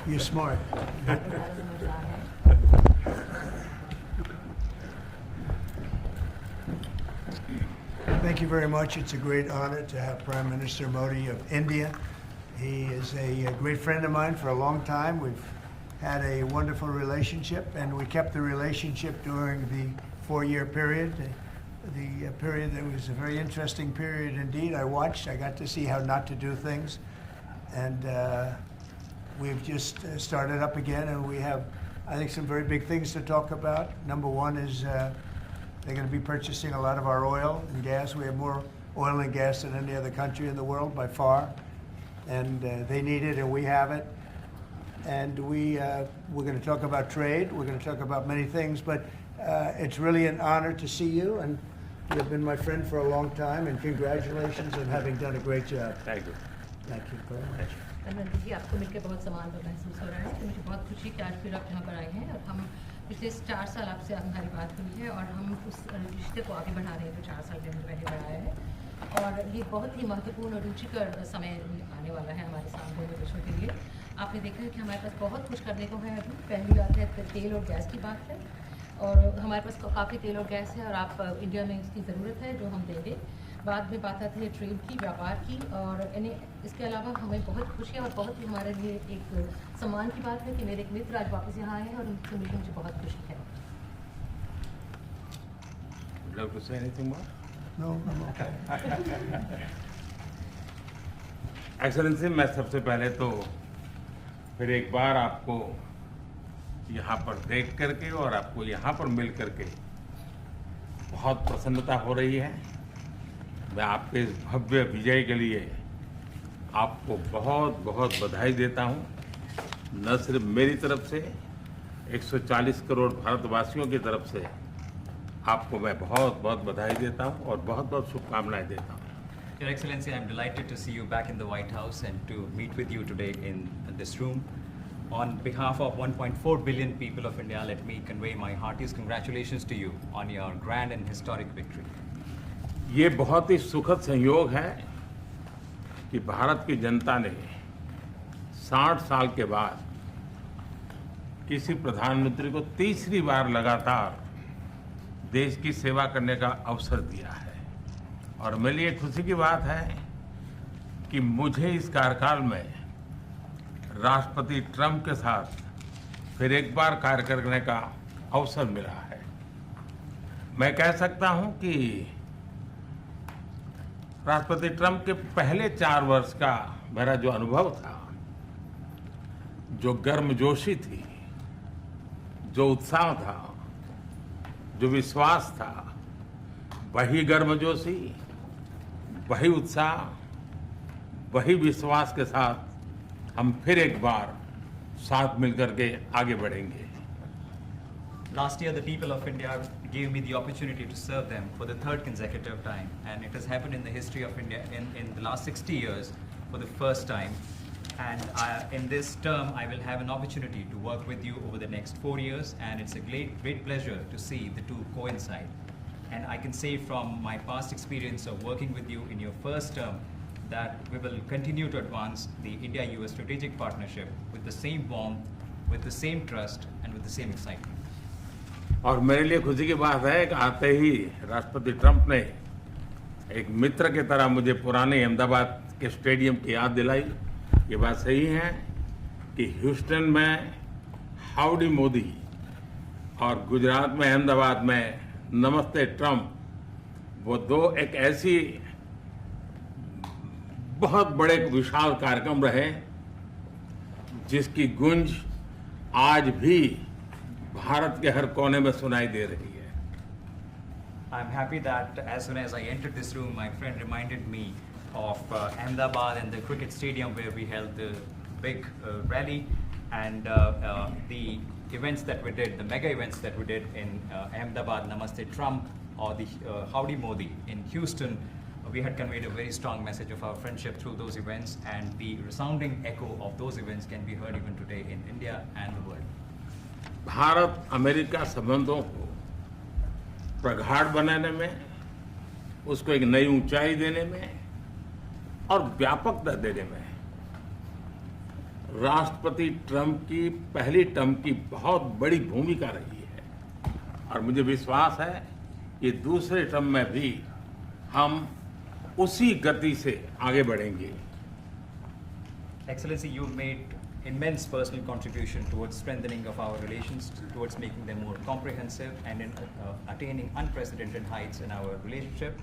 You're smart. Thank you very much. It's a great honor to have Prime Minister Modi of India. He is a great friend of mine for a long time. We've had a wonderful relationship, and we kept the relationship during the 4-year period. The period that was a very interesting period indeed. I got to see how not to do things. And we've just started up again, and we have, I think, some very big things to talk about. Number one is they're going to be purchasing a lot of our oil and gas. We have more oil and gas than any other country in the world by far. And they need it, and we have it. And we're going to talk about trade. We're going to talk about many things. But it's really an honor to see you. And you've been my friend for a long time. And congratulations on having done a great job. Thank you. Thank you very much. Anand ji, आपको मिलकर बहुत सम्मान महसूस हो रहा है। तो मुझे बहुत खुशी कि आज फिर आप यहाँ पर आए हैं और हम पिछले 4 साल आपसे हमारी बात हुई है और हम उस रिश्ते को आगे बढ़ा रहे हैं जो 4 साल में हमने पहले बढ़ाया है। और ये बहुत ही महत्वपूर्ण और रुचिकर समय आने वाला है हमारे साथ दोनों देशों के लिए। आपने देखा है कि हमारे पास बहुत कुछ करने को है अभी। पहली बात है तेल और गैस की बात है, और हमारे पास काफ़ी तेल और गैस है और आप इंडिया में इसकी ज़रूरत है जो हम देंगे। बाद में बात आती है ट्रेड की, व्यापार की, और इसके अलावा हमें बहुत खुशी है और बहुत ही हमारे लिए एक सम्मान की बात है कि मेरे एक मित्र आज वापस यहाँ आए हैं और उनसे मिलकर मुझे बहुत खुशी है। Would you like to say anything more? No, I'm okay. Excellency, मैं सबसे पहले तो फिर एक बार आपको यहाँ पर देख करके और आपको यहाँ पर मिल करके बहुत प्रसन्नता हो रही है। मैं आपके इस भव्य विजय के लिए आपको बहुत बहुत बधाई देता हूँ। न सिर्फ मेरी तरफ से, 140 करोड़ भारतवासियों की तरफ से आपको मैं बहुत बहुत बधाई देता हूँ और बहुत बहुत शुभकामनाएं देता हूँ। Your Excellency, I am delighted to see you back in the White House and to meet with you today in this room. On behalf of 1.4 billion people of India, let me convey my heartiest congratulations to you on your grand and historic victory. ये बहुत ही सुखद संयोग है कि भारत की जनता ने 60 साल के बाद किसी प्रधानमंत्री को तीसरी बार लगातार देश की सेवा करने का अवसर दिया है। और मेरे लिए खुशी की बात है कि मुझे इस कार्यकाल में राष्ट्रपति ट्रंप के साथ फिर एक बार कार्य करने का अवसर मिला है। मैं कह सकता हूं कि राष्ट्रपति ट्रंप के पहले 4 वर्ष का मेरा जो अनुभव था, जो गर्मजोशी थी, जो उत्साह था, जो विश्वास था, वही गर्मजोशी, वही उत्साह, वही विश्वास के साथ हम फिर एक बार साथ मिलकर के आगे बढ़ेंगे। Last year, the people of India gave me the opportunity to serve them for the 3rd consecutive time, and it has happened in the history of India in the last 60 years for the first time. And in this term, I will have an opportunity to work with you over the next 4 years, and it's a great pleasure to see the two coincide. And I can say from my past experience of working with you in your first term that we will continue to advance the India-US strategic partnership with the same warmth, with the same trust, and with the same excitement. और मेरे लिए खुशी की बात है कि आते ही राष्ट्रपति ट्रंप ने एक मित्र की तरह मुझे पुराने अहमदाबाद के स्टेडियम की याद दिलाई। ये बात सही है कि ह्यूस्टन में हाउडी मोदी और गुजरात में अहमदाबाद में नमस्ते ट्रंप, वो दो एक ऐसी बहुत बड़े विशाल कार्यक्रम रहे जिसकी गूंज आज भी भारत के हर कोने में सुनाई दे रही है। I'm happy that as soon as I entered this room, my friend reminded me of Ahmedabad and the cricket stadium where we held the big rally, and the events that we did, the mega events that we did in Ahmedabad, Namaste Trump, or the Howdy Modi in Houston. We had conveyed a very strong message of our friendship through those events, and the resounding echo of those events can be heard even today in India and the world. Bharat America संबंधों को प्रगाढ़ बनाने में, उसको एक नई ऊंचाई देने में और व्यापकता देने में राष्ट्रपति ट्रंप की पहली टर्म की बहुत बड़ी भूमिका रही है और मुझे विश्वास है कि दूसरे टर्म में भी हम उसी गति से आगे बढ़ेंगे। Excellency, you've made immense personal contribution towards strengthening of our relations, towards making them more comprehensive and in attaining unprecedented heights in our relationship.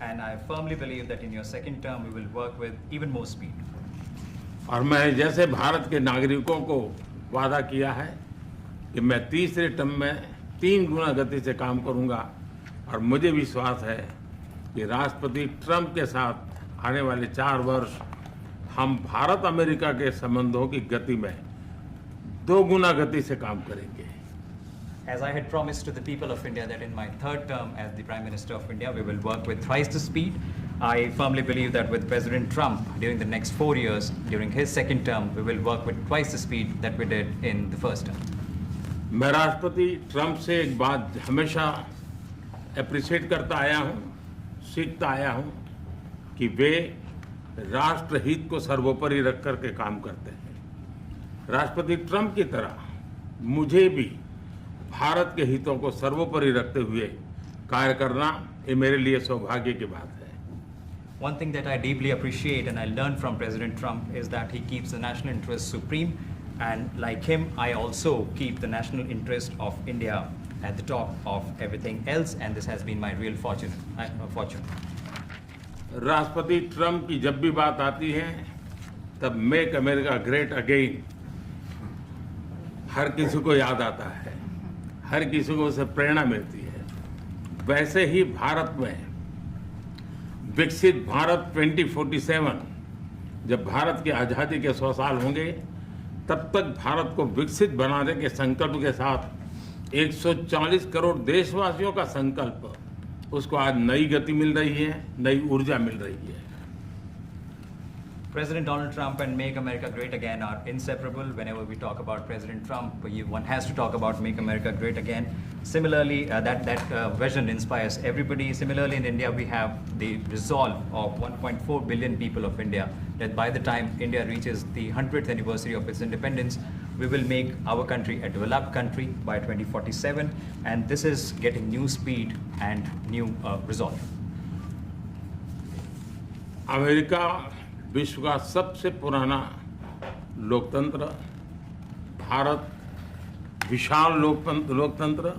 And I firmly believe that in your second term, we will work with even more speed. और मैं जैसे भारत के नागरिकों को वादा किया है कि मैं तीसरे टर्म में 3 गुना गति से काम करूंगा और मुझे विश्वास है कि राष्ट्रपति ट्रंप के साथ आने वाले 4 वर्ष हम भारत अमेरिका के संबंधों की गति में 2 गुना गति से काम करेंगे। As I had promised to the people of India that in my third term as the Prime Minister of India, we will work with thrice the speed. I firmly believe that with President Trump during the next 4 years, during his second term, we will work with twice the speed that we did in the first term. मैं राष्ट्रपति Trump से एक बात हमेशा appreciate करता आया हूं, सीखता आया हूं कि वे राष्ट्रहित को सर्वोपरि रख करके काम करते हैं। राष्ट्रपति ट्रंप की तरह मुझे भी भारत के हितों को सर्वोपरि रखते हुए कार्य करना ये मेरे लिए सौभाग्य की बात है। One thing that I deeply appreciate and I learned from President Trump is that he keeps the national interest supreme, and like him, I also keep the national interest of India at the top of everything else, and this has been my real fortune. राष्ट्रपति Trump की जब भी बात आती है तब make America great again हर किसी को याद आता है, हर किसी को उससे प्रेरणा मिलती है। वैसे ही भारत में विकसित भारत 2047 जब भारत की आज़ादी के 100 साल होंगे तब तक भारत को विकसित बनाने के संकल्प के साथ 140 करोड़ देशवासियों का संकल्प, उसको आज नई गति मिल रही है, नई ऊर्जा मिल रही है। President Donald Trump and Make America Great Again are inseparable. Whenever we talk about President Trump, one has to talk about Make America Great Again. Similarly, that vision inspires everybody. Similarly, in India, we have the resolve of 1.4 billion people of India that by the time India reaches the 100th anniversary of its independence, we will make our country a developed country by 2047. And this is getting new speed and new resolve. America विश्व का सबसे पुराना लोकतंत्र, भारत विशाल लोकतंत्र,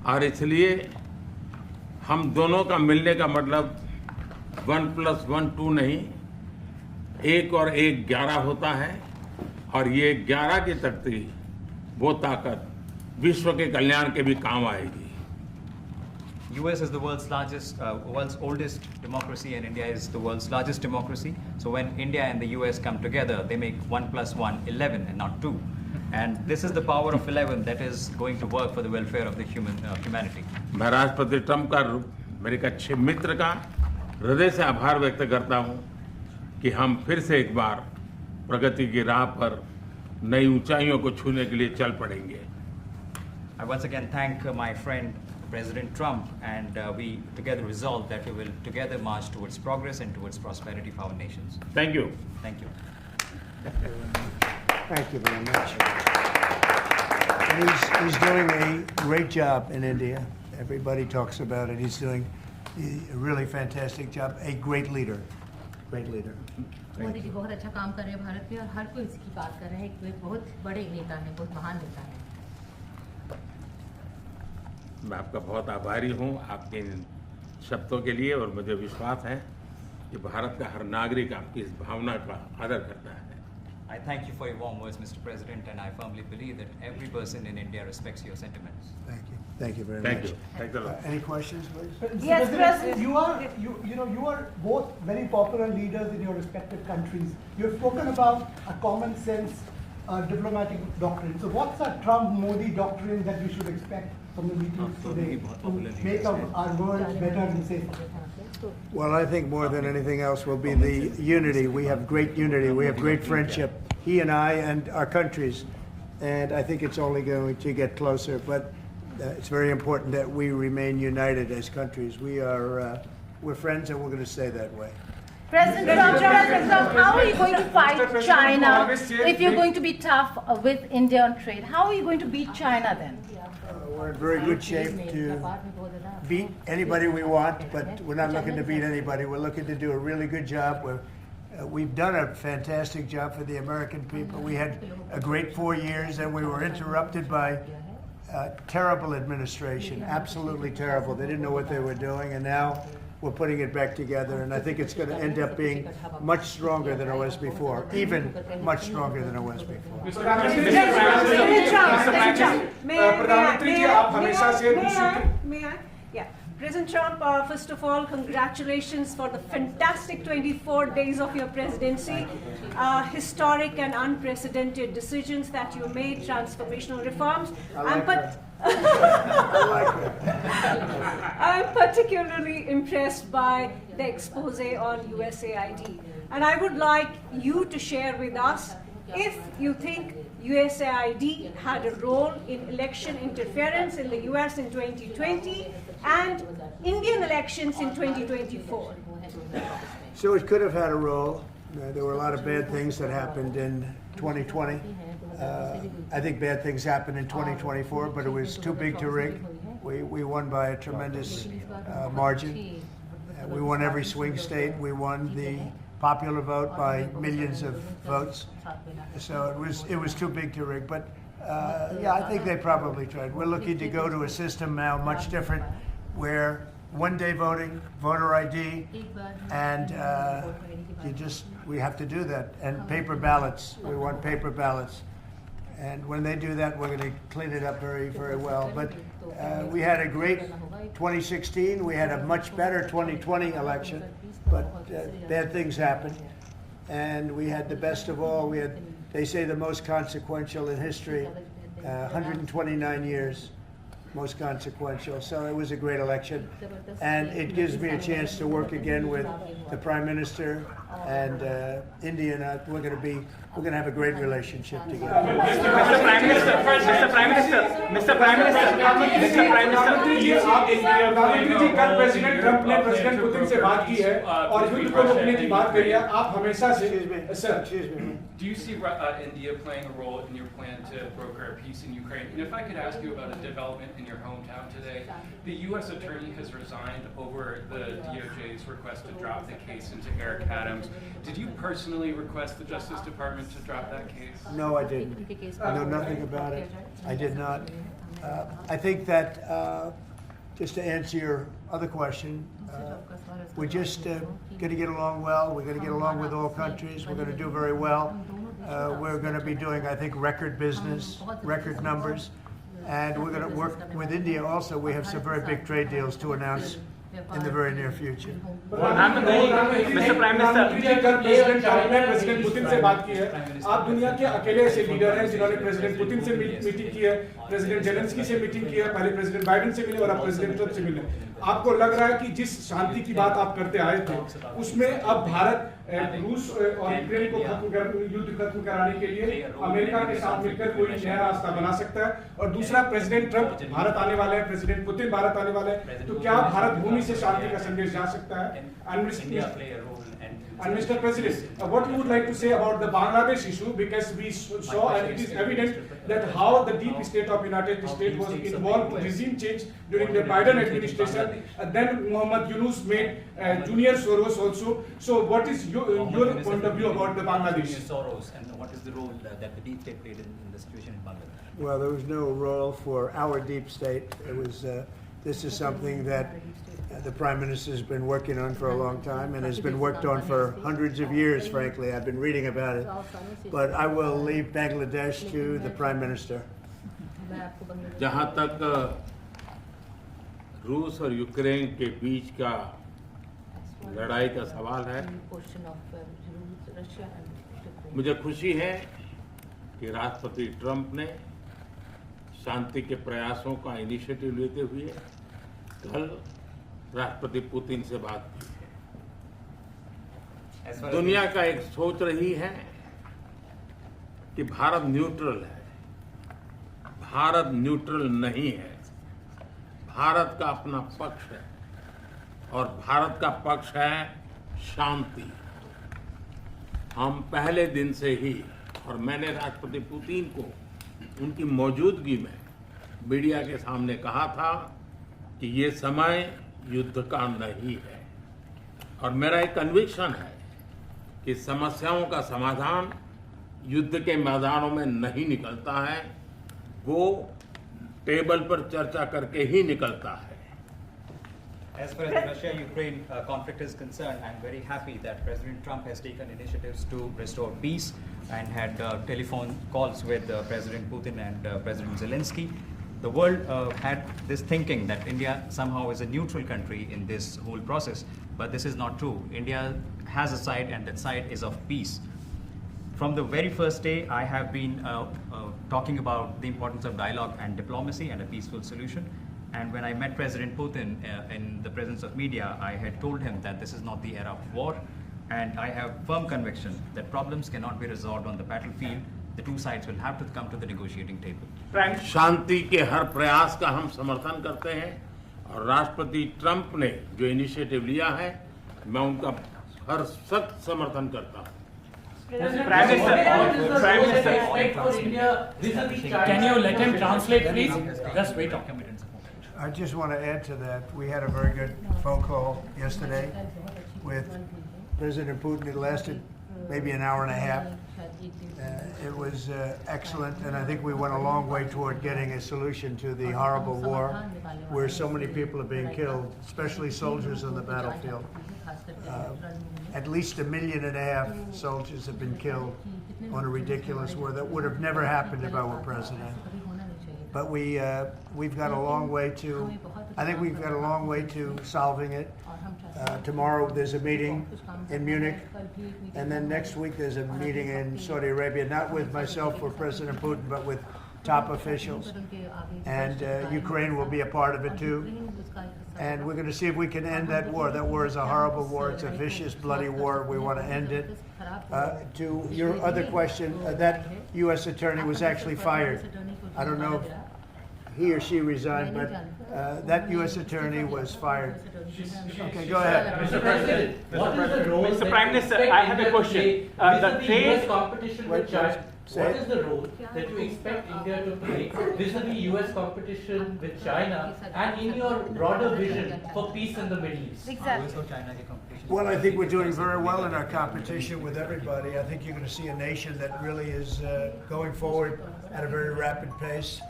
और इसलिए हम दोनों का मिलने का मतलब 1+1 2 नहीं, 1 और 1 11 होता है, और ये 11 की तख्ती वो ताकत विश्व के कल्याण के भी काम आएगी। US is the world's oldest democracy, and India is the world's largest democracy. So when India and the US come together, they make 1+1 11 and not 2. And this is the power of 11 that is going to work for the welfare of the humanity. मैं राष्ट्रपति Trump का, मेरे एक अच्छे मित्र का हृदय से आभार व्यक्त करता हूं कि हम फिर से एक बार प्रगति की राह पर नई ऊंचाइयों को छूने के लिए चल पड़ेंगे। I once again thank my friend President Trump, and we together resolve that we will together march towards progress and towards prosperity for our nations. Thank you. Thank you. Thank you very much. And he's doing a great job in India. Everybody talks about it. He's doing a really fantastic job. A great leader. Great leader. Modi ji बहुत अच्छा काम कर रहे हैं भारत में, और हर कोई इसकी बात कर रहा है। एक बहुत बड़े नेता हैं, बहुत महान नेता हैं। मैं आपका बहुत आभारी हूं आपके इन शब्दों के लिए, और मुझे विश्वास है कि भारत का हर नागरिक आपकी इस भावना का आदर करता है। I thank you for your warm words, Mr. President, and I firmly believe that every person in India respects your sentiments. Thank you. Thank you very Thank much. you. Thanks a lot. Any questions, please? Yes, President. You are both very popular leaders in your respective countries. You have spoken about a common sense diplomatic doctrine. So what's a Trump-Modi doctrine that we should expect from the meetings today to make our world better and safer? Well, I think more than anything else will be the unity. We have great unity. We have great friendship, he and I and our countries. And I think it's only going to get closer. But it's very important that we remain united as countries. We're friends, and we're going to stay that way. President Trump, how are you going to fight China if you're going to be tough with India on trade? How are you going to beat China then? We're in very good shape to beat anybody we want, but we're not looking to beat anybody. We're looking to do a really good job. We've done a fantastic job for the American people. We had a great 4 years, and we were interrupted by terrible administration, absolutely terrible. They didn't know what they were doing, and now we're putting it back together, and I think it's going to end up being much stronger than it was before, even much stronger than it was before. प्रधानमंत्री जी आप हमेशा से President Trump, first of all, congratulations for the fantastic 24 days of your presidency. Historic and unprecedented decisions that you made, transformational reforms. I'm particularly impressed by the expose on USAID. And I would like you to share with us if you think USAID had a role in election interference in the US in 2020 and Indian elections in 2024. So it could have had a role. There were a lot of bad things that happened in 2020. I think bad things happened in 2024, but it was too big to rig. We won by a tremendous margin. We won every swing state. We won the popular vote by millions of votes. So it was too big to rig. But yeah, I think they probably tried. We're looking to go to a system now much different, where one-day voting, voter ID, and we have to do that. And paper ballots. We want paper ballots. And when they do that, we're going to clean it up very, very well. But we had a great 2016. We had a much better 2020 election, but bad things happened. And we had the best of all. We had, they say, the most consequential in history, 129 years, most consequential. So it was a great election. And it gives me a chance to work again with the Prime Minister and India. And we're going to have a great relationship together. Mr. Prime Minister, प्रधानमंत्री जी कल president Trump ने president Putin से बात की है और युद्ध को रोकने की बात करी है. आप हमेशा से Do you see India playing a role in your plan to broker a peace in Ukraine? And if I could ask you about a development in your hometown today, the U.S. attorney has resigned over the DOJ's request to drop the case into Eric Adams. Did you personally request the Justice Department to drop that case? No, I didn't. I know nothing about it. I did not. I think that, just to answer your other question, we're just going to get along well. We're going to get along with all countries. We're going to do very well. We're going to be doing, I think, record business, record numbers. And we're going to work with India also. We have some very big trade deals to announce in the very near future. Mr. Prime Minister, कल president Trump ने president Putin से बात की है. आप दुनिया के अकेले ऐसे लीडर हैं जिन्होंने प्रेसिडेंट पुतिन से मीटिंग की है, प्रेसिडेंट जेलेंस्की से मीटिंग की है, पहले प्रेसिडेंट बाइडेन से मिले और अब प्रेसिडेंट ट्रंप से मिले. आपको लग रहा है कि जिस शांति की बात आप करते आए थे, उसमें अब भारत रूस और यूक्रेन को युद्ध खत्म कराने के लिए अमेरिका के साथ मिलकर कोई नया रास्ता बना सकता है? और दूसरा, प्रेसिडेंट ट्रंप भारत आने वाले हैं, प्रेसिडेंट पुतिन भारत आने वाले हैं, तो क्या भारत भूमि से शांति का संदेश जा सकता है? And Mr. President, what you would like to say about the Bangladesh issue, because we saw and it is evident that how the deep state of United States was involved in regime change during the Biden administration, and then Muhammad Yunus made Junior Soros also. So what is your point of view about the Bangladesh? Soros, and what is the role that the deep state played in the situation in Bangladesh? Well, there was no role for our deep state. It was, this is something that the Prime Minister has been working on for a long time and has been worked on for hundreds of years, frankly. I've been reading about it. But I will leave Bangladesh to the Prime Minister. जहाँ तक रूस और Ukraine के बीच का लड़ाई का सवाल है, मुझे खुशी है कि राष्ट्रपति ट्रंप ने शांति के प्रयासों का इनिशिएटिव लेते हुए कल राष्ट्रपति पुतिन से बात की है. दुनिया का एक सोच रही है कि भारत न्यूट्रल है. भारत न्यूट्रल नहीं है. भारत का अपना पक्ष है और भारत का पक्ष है शांति। हम पहले दिन से ही, और मैंने राष्ट्रपति पुतिन को उनकी मौजूदगी में मीडिया के सामने कहा था कि ये समय युद्ध का नहीं है, और मेरा एक कन्विक्शन है कि समस्याओं का समाधान युद्ध के मैदानों में नहीं निकलता है, वो टेबल पर चर्चा करके ही निकलता है। As far as the Russia-Ukraine conflict is concerned, I'm very happy that President Trump has taken initiatives to restore peace and had telephone calls with President Putin and President Zelensky. The world had this thinking that India somehow is a neutral country in this whole process, but this is not true. India has a side, and that side is of peace. From the very first day, I have been talking about the importance of dialogue and diplomacy and a peaceful solution. And when I met President Putin in the presence of media, I had told him that this is not the era of war, and I have firm conviction that problems cannot be resolved on the battlefield. The two sides will have to come to the negotiating table. शांति के हर प्रयास का हम समर्थन करते हैं, और राष्ट्रपति Trump ने जो इनिशिएटिव लिया है, मैं उनका हर सख्त समर्थन करता हूँ। Prime Minister, can you let him translate, please? Just wait. I just want to add to that. We had a very good phone call yesterday with President Putin. It lasted maybe an hour and a half. It was excellent, and I think we went a long way toward getting a solution to the horrible war where so many people are being killed, especially soldiers on the battlefield. At least 1.5 million soldiers have been killed on a ridiculous war that would have never happened if I were president. But we've got a long way to, I think we've got a long way to solving it. Tomorrow there's a meeting in Munich, and then next week there's a meeting in Saudi Arabia, not with myself or President Putin, but with top officials. And Ukraine will be a part of it too. And we're going to see if we can end that war. That war is a horrible war. It's a vicious, bloody war. We want to end it. To your other question, that U.S. attorney was actually fired. I don't know if he or she resigned, but that U.S. attorney was fired. Okay, go ahead. Mr. President, what is the role? Mr. Prime Minister, I have a question. The trade competition with China. What is the role that you expect India to play vis-a-vis US competition with China, and in your broader vision for peace in the Middle East? Exactly. Well, I think we're doing very well in our competition with everybody. I think you're going to see a nation that really is going forward at a very rapid pace.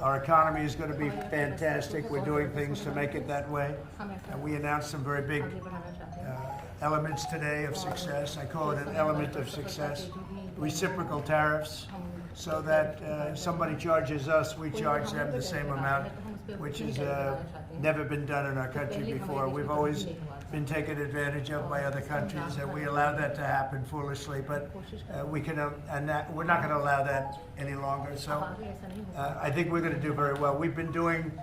Our economy is going to be fantastic. We're doing things to make it that way. And we announced some very big elements today of success. I call it an element of success. Reciprocal tariffs, so that somebody charges us, we charge them the same amount, which has never been done in our country before. We've always been taken advantage of by other countries, and we allow that to happen foolishly, but we're not going to allow that any longer. So I think we're going to do very well. We've been doing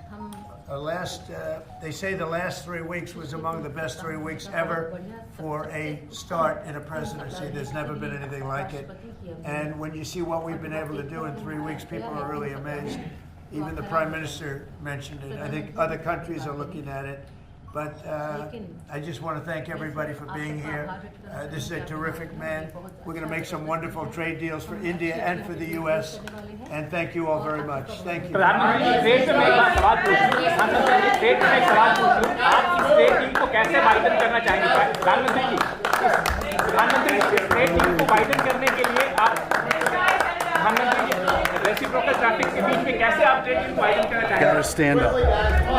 they say the last 3 weeks was among the best 3 weeks ever for a start in a presidency. There's never been anything like it. And when you see what we've been able to do in 3 weeks, people are really amazed. Even the Prime Minister mentioned it. I think other countries are looking at it. But I just want to thank everybody for being here. This is a terrific man. We're going to make some wonderful trade deals for India and for the U.S. And thank you all very much. Thank you. Reciprocal traffic के बीच में कैसे आप trade deal widen करना चाहेंगे? Gotta stand up.